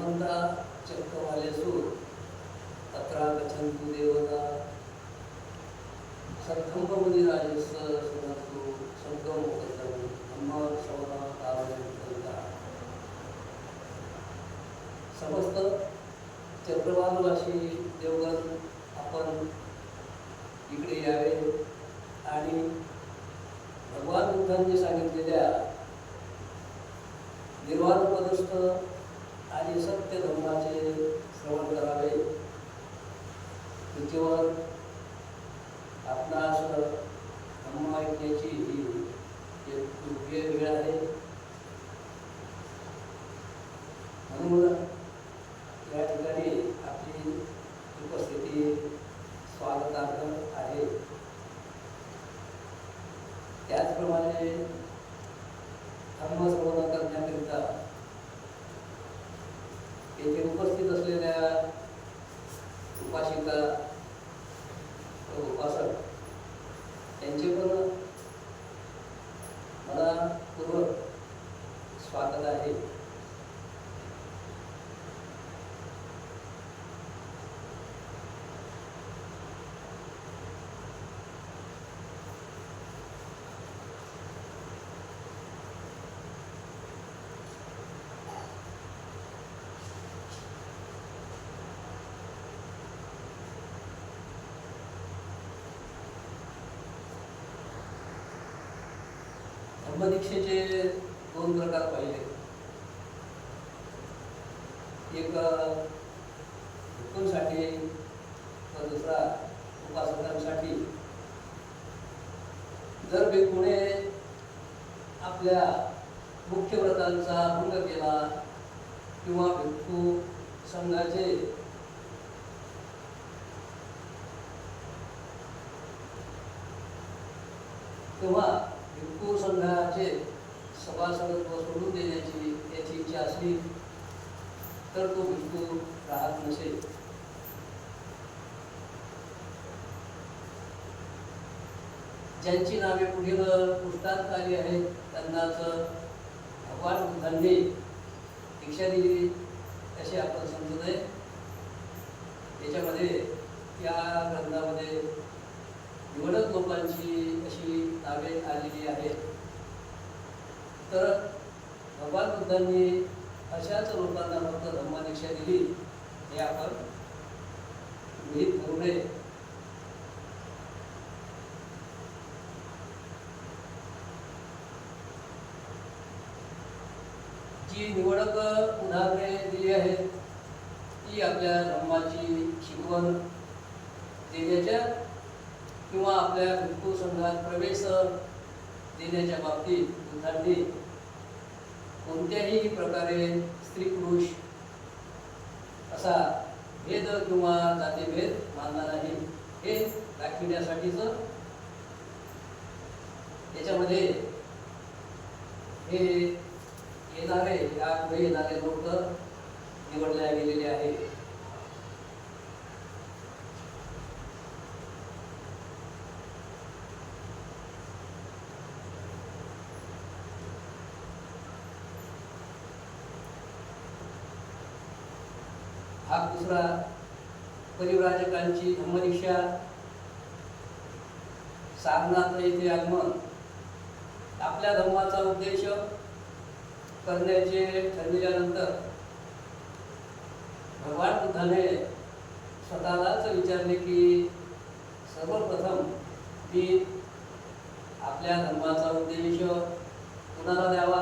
हनुमंता चक्रवालेसु तत्रा गच्छन्तु देवता सत्कंपमुनि राजस्व सुनस्तु संगम उपक्रम धम्म श्रवण कारणता समस्त चक्रवालवासी देवगण आपण इकडे यावे आणि भगवान बुद्धांनी सांगितलेल्या निर्वाणपदस्थ आणि सत्य धर्माचे श्रवण करावे. पृथ्वीवर आपणास धम्म ऐकण्याची ही योग्य वेळ आहे. म्हणून या ठिकाणी आपली उपस्थिती स्वागतार्ह आहे. त्याचप्रमाणे धम्म श्रवण करण्याकरिता येथे उपस्थित असलेल्या उपासिका व उपासक त्यांचे पण मनापूर्वक स्वागत आहे. धम्मदीक्षेचे दोन प्रकार पाहिले. एक भिक्खूंसाठी व दुसरा उपासकांसाठी. जर भिक्खूने आपल्या मुख्य व्रतांचा भंग केला किंवा भिक्खू संघाचे किंवा भिक्खू संघाचे सभासदत्व सोडून देण्याची त्याची इच्छा असली तर तो भिक्खू राहत नसेल. ज्यांची नावे पुढील पृष्ठात आली आहेत त्यांनाच भगवान बुद्धांनी दीक्षा दिली असे आपण समजत आहे. त्याच्यामध्ये या ग्रंथामध्ये निवडक लोकांची अशी नावे आलेली आहेत. तर भगवान बुद्धांनी अशाच लोकांना फक्त धम्मदीक्षा दिली हे आपण गृहीत धरू नये. जी निवडक उदाहरणे दिली आहेत ती आपल्या धर्माची शिकवण देण्याच्या किंवा आपल्या भिक्खू संघात प्रवेश देण्याच्या बाबतीत बुद्धांनी कोणत्याही प्रकारे स्त्री पुरुष असा भेद किंवा जातीभेद मानला नाही हे दाखविण्यासाठीच त्याच्यामध्ये हे येणारे यापुढे येणारे लोक निवडले गेलेले आहे. हा दुसरा परिव्राजकांची धम्मदीक्षा. सारनाथ येथे आगमन आपल्या धर्माचा उद्देश करण्याचे ठरविल्यानंतर भगवान बुद्धाने स्वतःलाच विचारले की सर्वप्रथम मी आपल्या धर्माचा उद्देश कुणाला द्यावा.